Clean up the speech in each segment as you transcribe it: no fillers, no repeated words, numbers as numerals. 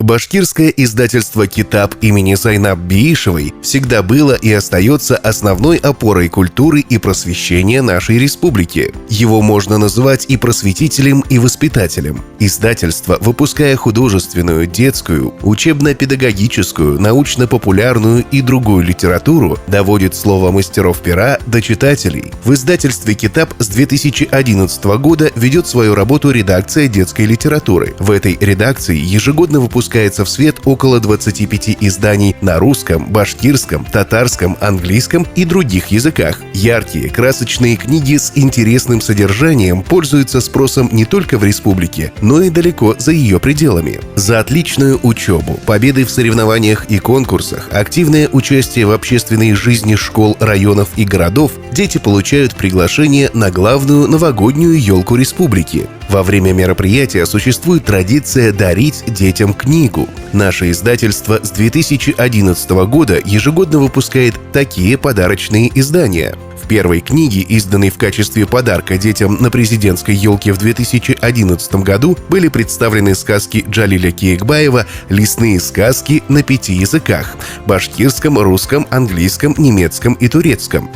Башкирское издательство «Китап» имени Зайнаб Биишевой всегда было и остается основной опорой культуры и просвещения нашей республики. Его можно называть и просветителем, и воспитателем. Издательство, выпуская художественную, детскую, учебно-педагогическую, научно-популярную и другую литературу, доводит слово мастеров пера до читателей. В издательстве «Китап» с 2011 года ведет свою работу редакция детской литературы. В этой редакции ежегодно выпускается в свет около 25 изданий на русском, башкирском, татарском, английском и других языках. Яркие, красочные книги с интересным содержанием пользуются спросом не только в республике, но и далеко за ее пределами. За отличную учебу, победы в соревнованиях и конкурсах, активное участие в общественной жизни школ, районов и городов дети получают приглашение на главную новогоднюю елку республики. Во время мероприятия существует традиция дарить детям книгу. Наше издательство с 2011 года ежегодно выпускает такие подарочные издания. В первой книге, изданной в качестве подарка детям на президентской елке в 2011 году, были представлены сказки Джалиля Киекбаева «Лесные сказки» на 5 языках – башкирском, русском, английском, немецком и турецком.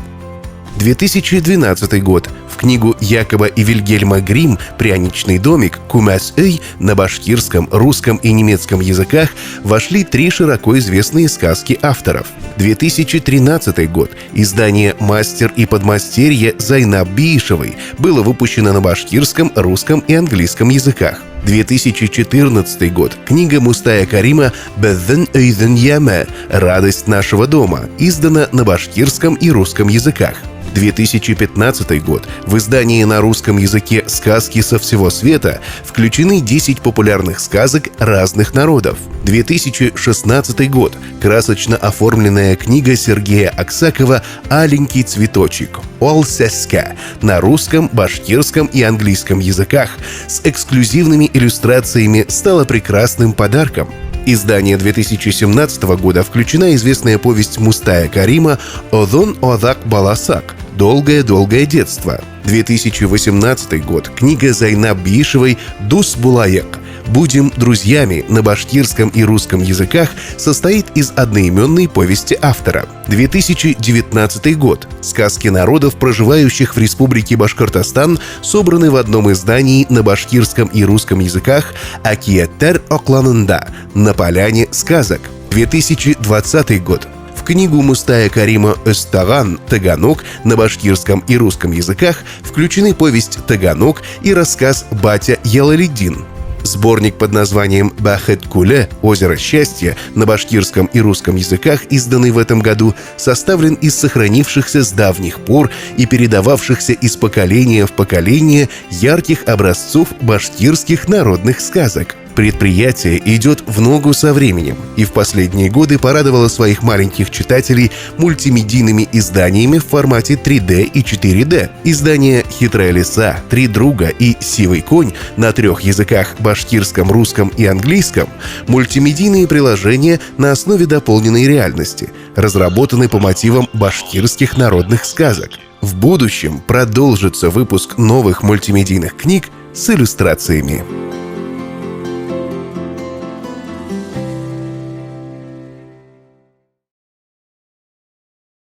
2012 год. В книгу Якоба и Вильгельма Гримм «Пряничный домик» «Кумас-Эй» на башкирском, русском и немецком языках вошли 3 широко известные сказки авторов. 2013 год. Издание «Мастер и подмастерье» Зайнаб Биишевой было выпущено на башкирском, русском и английском языках. 2014 год. Книга Мустая Карима «Бэддэн Эйдэн Яме» «Радость нашего дома» издана на башкирском и русском языках. 2015 год. В издании на русском языке «Сказки со всего света» включены 10 популярных сказок разных народов. 2016 год. Красочно оформленная книга Сергея Аксакова «Аленький цветочек» «Олсеска» на русском, башкирском и английском языках с эксклюзивными иллюстрациями стала прекрасным подарком. Издание 2017 года включена известная повесть Мустая Карима «Одон Одак Баласак» «Долгое-долгое детство». 2018 год. Книга Зайнаб Биишевой «Дус Булаек» «Будем друзьями» на башкирском и русском языках состоит из одноименной повести автора. 2019 год. Сказки народов, проживающих в Республике Башкортостан, собраны в одном издании на башкирском и русском языках «Акиеттер Окланында» на поляне сказок. 2020 год. В книгу Мустая Карима «Эстаган» «Таганок» на башкирском и русском языках включены повесть «Таганок» и рассказ «Батя Ялалиддин». Сборник под названием «Бахет-Куле» «Озеро счастья» на башкирском и русском языках, изданный в этом году, составлен из сохранившихся с давних пор и передававшихся из поколения в поколение ярких образцов башкирских народных сказок. Предприятие идет в ногу со временем и в последние годы порадовало своих маленьких читателей мультимедийными изданиями в формате 3D и 4D. Издания «Хитрая лиса», «Три друга» и «Сивый конь» на 3 языках – башкирском, русском и английском, мультимедийные приложения на основе дополненной реальности, разработаны по мотивам башкирских народных сказок. В будущем продолжится выпуск новых мультимедийных книг с иллюстрациями.